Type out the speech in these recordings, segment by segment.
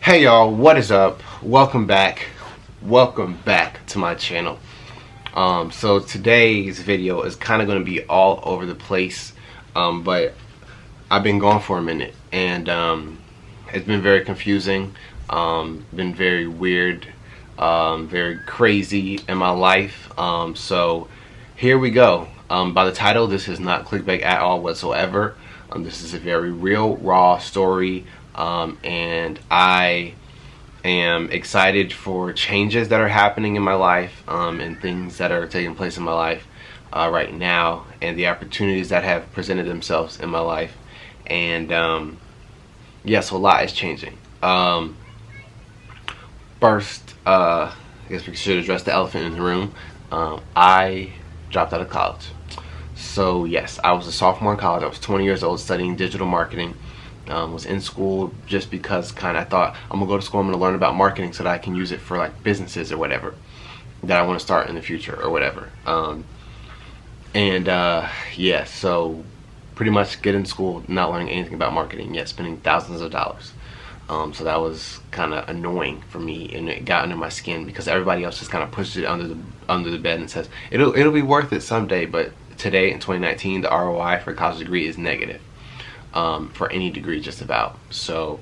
Hey y'all, what is up? Welcome back to my channel. So today's video is kind of going to be all over the place, but I've been gone for a minute, and it's been very confusing, been very weird, very crazy in my life. So here we go. By the title, this is not clickbait at all whatsoever. This is a very real, raw story. And I am excited for changes that are happening in my life, and things that are taking place in my life right now, and the opportunities that have presented themselves in my life. And yes, a lot is changing. First, I guess we should address the elephant in the room. I dropped out of college. So yes, I was a sophomore in college. I was 20 years old, studying digital marketing. Was in school just because I thought, I'm gonna go to school, I'm gonna learn about marketing so that I can use it for like businesses or whatever that I want to start in the future or whatever. Yeah, so pretty much get in school not learning anything about marketing, yet spending thousands of dollars. So that was kind of annoying for me, and it got under my skin because everybody else just kind of pushed it under the bed and says it'll be worth it someday. But today in 2019, the ROI for a college degree is negative. For any degree just about. So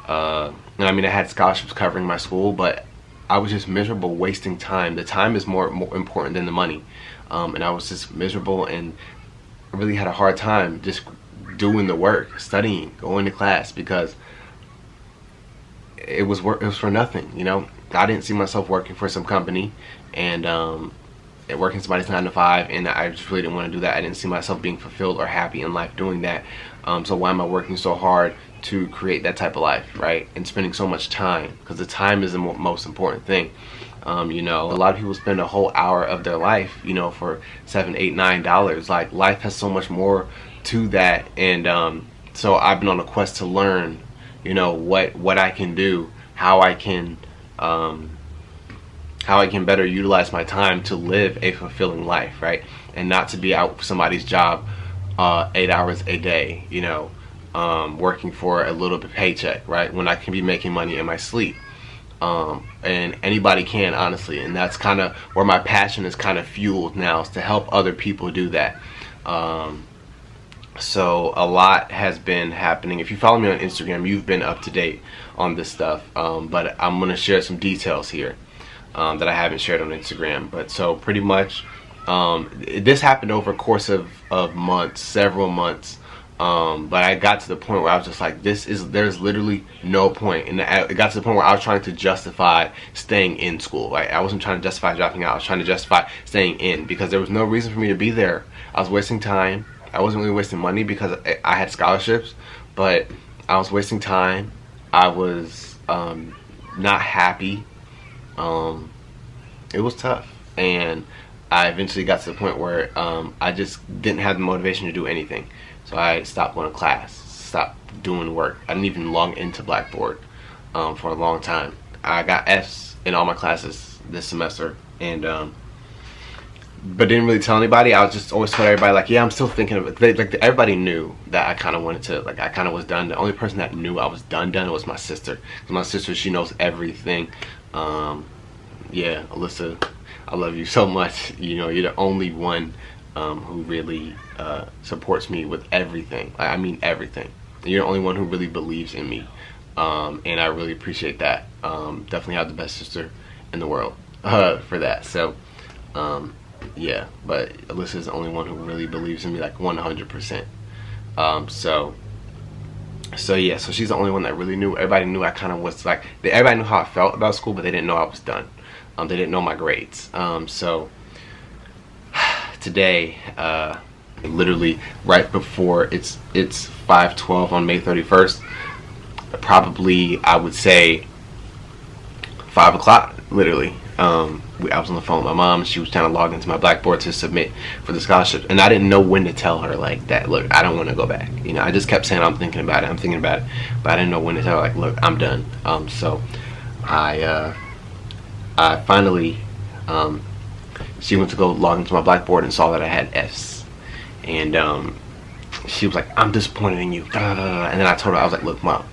and I mean, I had scholarships covering my school, but I was just miserable, wasting time. The time is more important than the money, and I was just miserable and really had a hard time just doing the work, studying, going to class, because it was for nothing, you know. I didn't see myself working for some company and working somebody's 9 to 5, and I just really didn't want to do that. I didn't see myself being fulfilled or happy in life doing that. So why am I working so hard to create that type of life, right? And spending so much time, because the time is the most important thing. You know, a lot of people spend a whole hour of their life, you know, for $7, $8, $9. Like, life has so much more to that, and so I've been on a quest to learn, you know, what I can do, how I can better utilize my time to live a fulfilling life, right? And not to be out somebody's job 8 hours a day, you know, working for a little bit paycheck, right? When I can be making money in my sleep. And anybody can, honestly. And that's kind of where my passion is kind of fueled now, is to help other people do that. So a lot has been happening. If you follow me on Instagram, you've been up to date on this stuff. But I'm going to share some details here that I haven't shared on Instagram. But so pretty much, this happened over a course of months, several months. But I got to the point where I was just like, there's literally no point. And it got to the point where I was trying to justify staying in school. Right? I wasn't trying to justify dropping out. I was trying to justify staying in, because there was no reason for me to be there. I was wasting time. I wasn't really wasting money because I had scholarships, but I was wasting time. I was not happy. It was tough, and I eventually got to the point where I just didn't have the motivation to do anything. So I stopped going to class, stopped doing work. I didn't even log into Blackboard for a long time. I got F's in all my classes this semester, and but didn't really tell anybody. I was just always told everybody, like, yeah, I'm still thinking of it. Like, everybody knew that I kind of wanted to, like, I kind of was done. The only person that knew I was done was my sister. 'Cause my sister, she knows everything. Yeah, Alyssa, I love you so much. You know, you're the only one who really supports me with everything. I mean everything. You're the only one who really believes in me, and I really appreciate that. Definitely have the best sister in the world for that. So yeah, but Alyssa's the only one who really believes in me, like 100%. So yeah, so she's the only one that really knew. Everybody knew I kind of was like, everybody knew how I felt about school, but they didn't know I was done. They didn't know my grades. So today, literally right before it's 5/12 on May 31st, probably I would say 5 o'clock, literally. I was on the phone with my mom. She was trying to log into my Blackboard to submit for the scholarship, and I didn't know when to tell her, like, that, look, I don't want to go back. You know, I just kept saying, I'm thinking about it, but I didn't know when to tell her, like, look, I'm done. So I finally, she went to go log into my Blackboard and saw that I had F's, and she was like, I'm disappointed in you, and then I told her, I was like, look, Mom,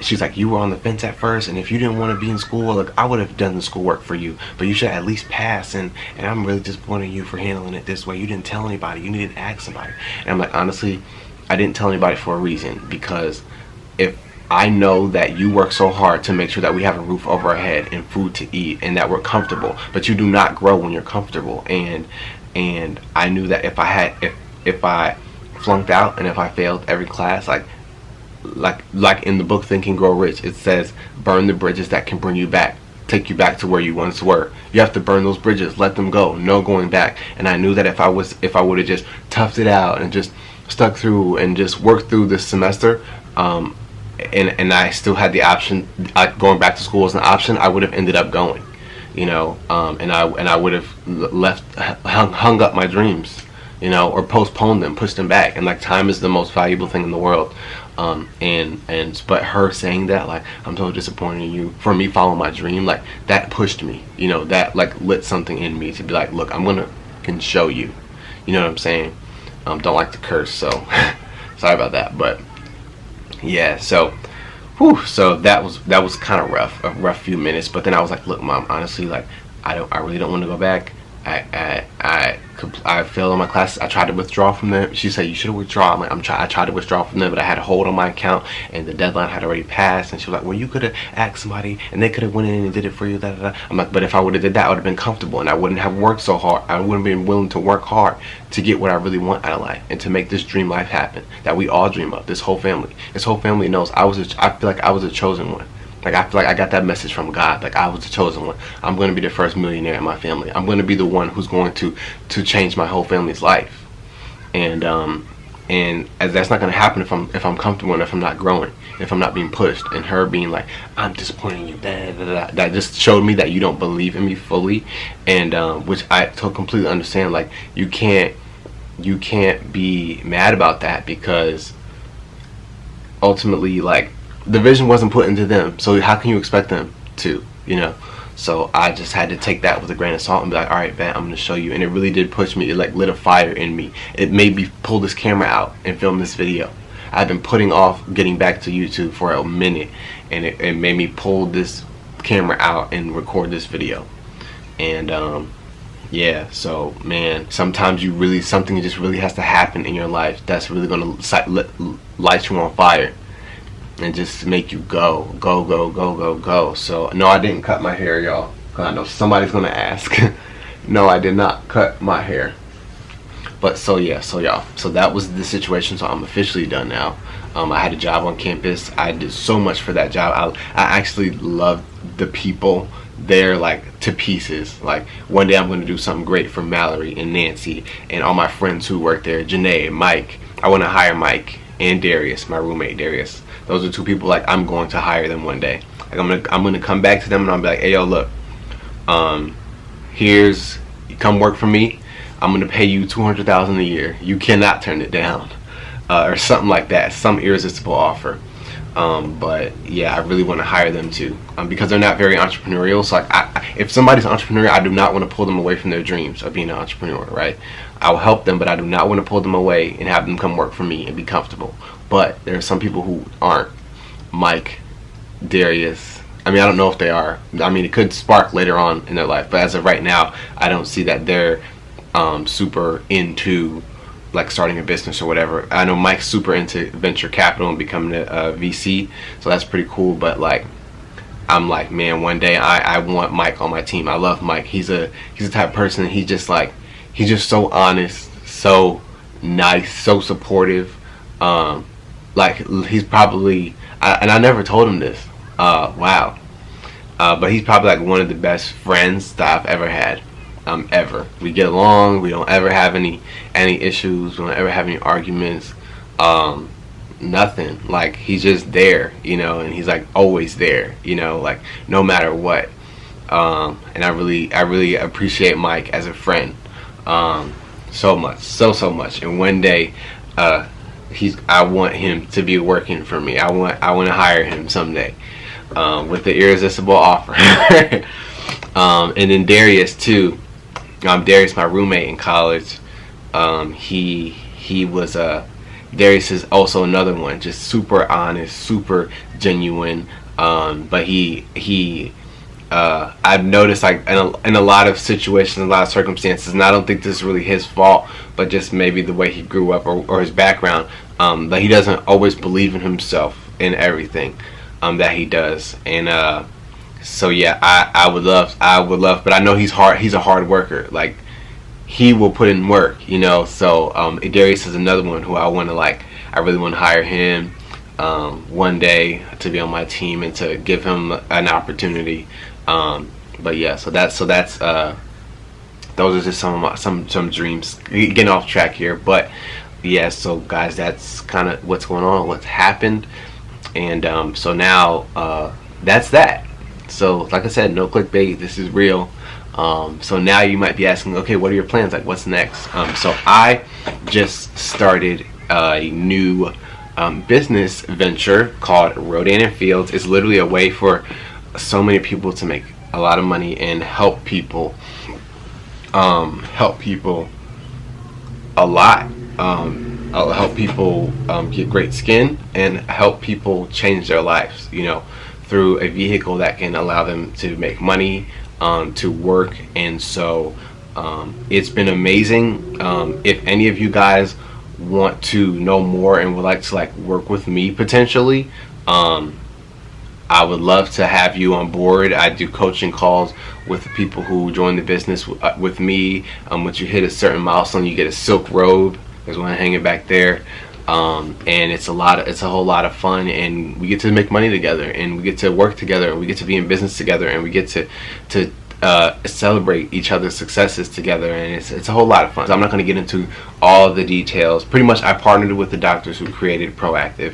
she's like, you were on the fence at first, and if you didn't want to be in school, like, I would have done the schoolwork for you, but you should at least pass, and I'm really disappointed in you for handling it this way. You didn't tell anybody. You needed to ask somebody. And I'm like, honestly, I didn't tell anybody for a reason, because if I know that you work so hard to make sure that we have a roof over our head and food to eat and that we're comfortable, but you do not grow when you're comfortable. And I knew that if I flunked out and if I failed every class, like in the book Think and Grow Rich, it says, burn the bridges that can bring you back, take you back to where you once were. You have to burn those bridges, let them go, no going back. And I knew that if I would have just toughed it out and just stuck through and just worked through this semester, and I still had the option, going back to school as an option, I would have ended up going, and I would have hung up my dreams, or postponed them, pushed them back. And like, time is the most valuable thing in the world. But her saying that, like, I'm so disappointed in you for me following my dream, like, that pushed me, that like lit something in me to be like, look, can show you, you know what I'm saying? Don't like to curse, so sorry about that. But yeah, so that was kind of rough, a rough few minutes. But then I was like, look, Mom, honestly, like, I really don't want to go back. I failed on my classes. I tried to withdraw from them. She said, you should have withdrawn. I'm like, I tried to withdraw from them, but I had a hold on my account, and the deadline had already passed. And she was like, well, you could have asked somebody, and they could have went in and did it for you. Da, da, da. I'm like, but if I would have did that, I would have been comfortable, and I wouldn't have worked so hard. I wouldn't have been willing to work hard to get what I really want out of life and to make this dream life happen that we all dream of. This whole family knows I feel like I was a chosen one. Like, I feel like I got that message from God. Like, I was the chosen one. I'm going to be the first millionaire in my family. I'm going to be the one who's going to change my whole family's life. And as that's not going to happen if I'm comfortable and if I'm not growing, if I'm not being pushed. And her being like, I'm disappointing you, that just showed me that you don't believe in me fully. And which I completely understand. Like, you can't be mad about that, because ultimately, like, the vision wasn't put into them, so how can you expect them to, So I just had to take that with a grain of salt and be like, all right, man, I'm going to show you. And it really did push me. It like lit a fire in me. It made me pull this camera out and film this video. I've been putting off getting back to YouTube for a minute, and it made me pull this camera out and record this video. And yeah, so man, sometimes something just really has to happen in your life that's really going to light you on fire and just make you go. So no, I didn't cut my hair, y'all. I know somebody's gonna ask. No, I did not cut my hair. But so y'all, so that was the situation. So I'm officially done now. I had a job on campus. I did so much for that job. I actually loved the people there, like, to pieces. Like, one day I'm going to do something great for Mallory and Nancy and all my friends who work there, Janae, Mike. I want to hire Mike and Darius, my roommate Darius. Those are two people, like, I'm going to hire them one day. Like, I'm gonna come back to them and I'll be like, hey, yo, look, come work for me. I'm gonna pay you $200,000 a year. You cannot turn it down, or something like that. Some irresistible offer. But yeah, I really want to hire them too, because they're not very entrepreneurial. So like, if somebody's an entrepreneur, I do not want to pull them away from their dreams of being an entrepreneur, right? I will help them, but I do not want to pull them away and have them come work for me and be comfortable. But there are some people who aren't. Mike, Darius, I mean, I don't know if they are. I mean, it could spark later on in their life, but as of right now, I don't see that they're super into, like, starting a business or whatever. I know Mike's super into venture capital and becoming a VC, so that's pretty cool. But like, I'm like, man, one day I want Mike on my team. I love Mike. He's the type of person. He's just so honest, so nice, so supportive. Like, he's probably, and I never told him this. Wow. But he's probably like one of the best friends that I've ever had. Ever. We get along. We don't ever have any issues. We don't ever have any arguments. Nothing. Like, he's just there, and he's like always there, like no matter what. And I really appreciate Mike as a friend, so much, so much. And one day, I want him to be working for me. I want to hire him someday, with the irresistible offer. And then Darius too. Darius, my roommate in college, he was Darius is also another one, just super honest, super genuine. But I've noticed, like, in a lot of situations, a lot of circumstances, and I don't think this is really his fault, but just maybe the way he grew up, or his background, that he doesn't always believe in himself in everything that he does. And so yeah, I would love, but I know he's a hard worker. Like, he will put in work, you know. So Darius is another one who I really want to hire him one day to be on my team and to give him an opportunity. But yeah, so that's those are just some dreams. Getting off track here, but yeah. So guys, that's kind of what's going on, what's happened, and so now that's that. So like I said, no clickbait. This is real. So now you might be asking, okay, what are your plans? Like, what's next? So I just started a new business venture called Rodan and Fields. It's literally a way for so many people to make a lot of money and help people a lot. I'll help people get great skin and help people change their lives, you know, through a vehicle that can allow them to make money, to work. And so it's been amazing. If any of you guys want to know more and would like to work with me potentially, I would love to have you on board. I do coaching calls with the people who join the business with me. Once you hit a certain milestone, you get a silk robe. There's one hanging back there. And it's a whole lot of fun, and we get to make money together, and we get to work together, and we get to be in business together, and we get to celebrate each other's successes together, and it's a whole lot of fun. So I'm not going to get into all the details. Pretty much, I partnered with the doctors who created Proactive,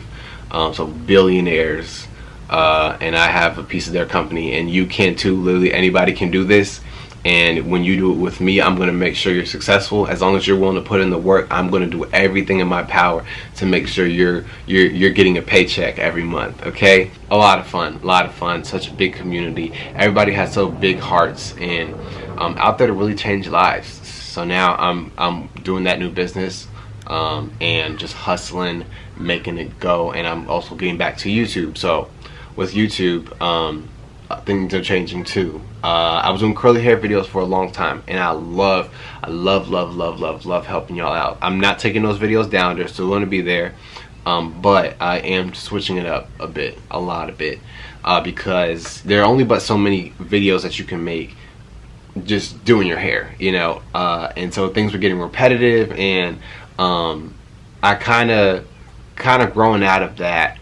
so billionaires, and I have a piece of their company, and you can too. Literally anybody can do this. And when you do it with me, I'm going to make sure you're successful. As long as you're willing to put in the work, I'm going to do everything in my power to make sure you're getting a paycheck every month. Okay? A lot of fun. Such a big community. Everybody has so big hearts and out there to really change lives. So now I'm doing that new business and just hustling, making it go. And I'm also getting back to YouTube. So with YouTube, things are changing too. I was doing curly hair videos for a long time, and I love helping y'all out. I'm not taking those videos down; they're still going to be there, but I am switching it up a bit, because there are only but so many videos that you can make just doing your hair, you know. And so things were getting repetitive, and I kind of growing out of that.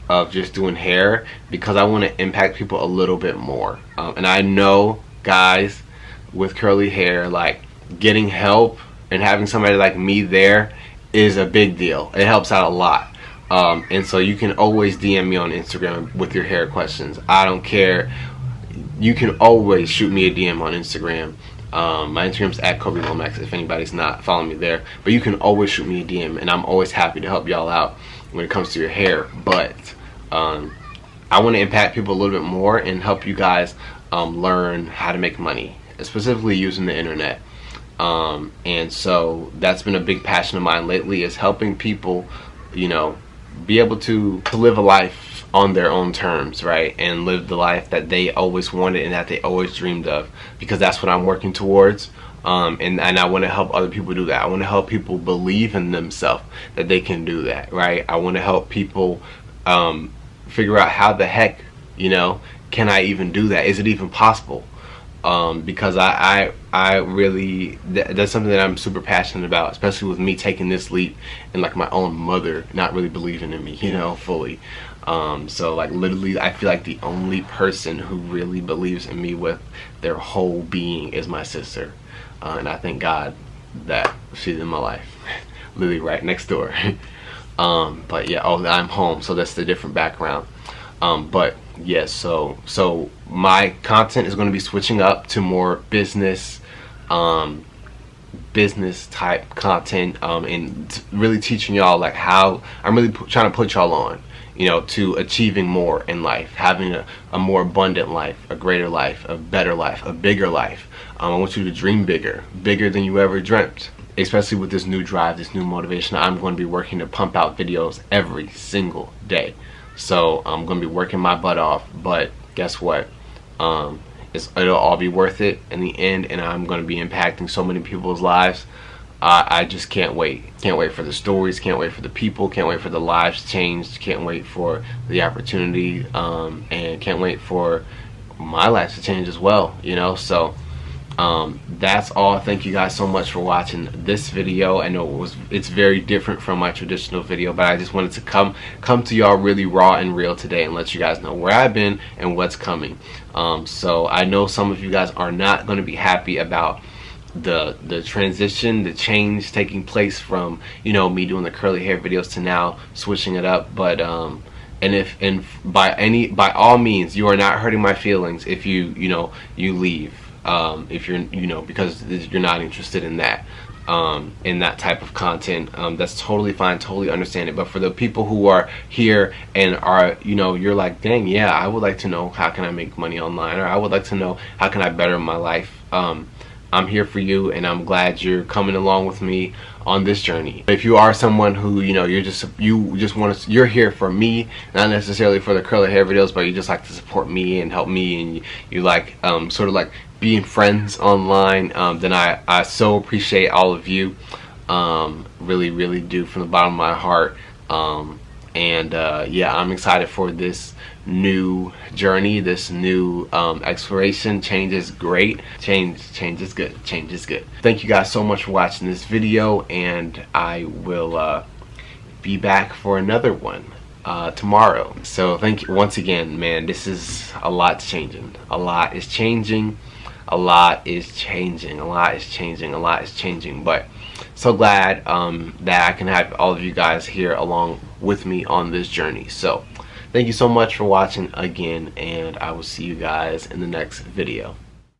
Of just doing hair, because I want to impact people a little bit more. And I know, guys, with curly hair, like, getting help and having somebody like me there is a big deal. It helps out a lot. And so you can always DM me on Instagram with your hair questions. I don't care. You can always shoot me a DM on Instagram. My Instagram's at Kobe Lomax if anybody's not following me there. But you can always shoot me a DM, and I'm always happy to help y'all out when it comes to your hair. But I want to impact people a little bit more and help you guys learn how to make money, specifically using the internet. And so that's been a big passion of mine lately, is helping people, you know, be able to live a life on their own terms, right? And live the life that they always wanted and that they always dreamed of, because that's what I'm working towards. And I want to help other people do that. I want to help people believe in themselves that they can do that, right? I want to help people figure out how the heck, you know, can I even do that? Is it even possible? Because I really, that's something that I'm super passionate about, especially with me taking this leap and like my own mother not really believing in me, you know, fully. So like literally I feel like the only person who really believes in me with their whole being is my sister. And I thank God that she's in my life, literally right next door. But yeah, I'm home, so that's the different background. But yes, so my content is going to be switching up to more business type content, and really teaching y'all like how I'm really trying to put y'all on, you know, to achieving more in life, having a more abundant life, a greater life, a better life, a bigger life. I want you to dream bigger than you ever dreamt. especially with this new drive, this new motivation, I'm going to be working to pump out videos every single day. So I'm going to be working my butt off, but guess what? It'll all be worth it in the end, and I'm going to be impacting so many people's lives. I just can't wait. Can't wait for the stories, can't wait for the people, can't wait for the lives changed, can't wait for the opportunity, and can't wait for my life to change as well, you know. So that's all. Thank you guys so much for watching this video. I know it's very different from my traditional video, but I just wanted to come to y'all really raw and real today and let you guys know where I've been and what's coming. So I know some of you guys are not going to be happy about the transition, the change taking place from, you know, me doing the curly hair videos to now switching it up. But and by all means, you are not hurting my feelings if you leave, if you're, because you're not interested in that type of content. That's totally fine, totally understand it. But for the people who are here and are, you're like, dang, yeah, I would like to know how can I make money online, or I would like to know how can I better my life. I'm here for you, and I'm glad you're coming along with me on this journey. If you are someone who, you're here for me, not necessarily for the curly hair videos, but you just like to support me and help me, and you like sort of like being friends online, then I so appreciate all of you, really, really do, from the bottom of my heart. Yeah, I'm excited for this new journey, this new exploration. Change is great. Change is good. Change is good. Thank you guys so much for watching this video, and I will be back for another one tomorrow. So thank you once again, man. This is a lot changing. A lot is changing. A lot is changing. A lot is changing. A lot is changing. But so glad that I can have all of you guys here along with me on this journey. So thank you so much for watching again, and I will see you guys in the next video.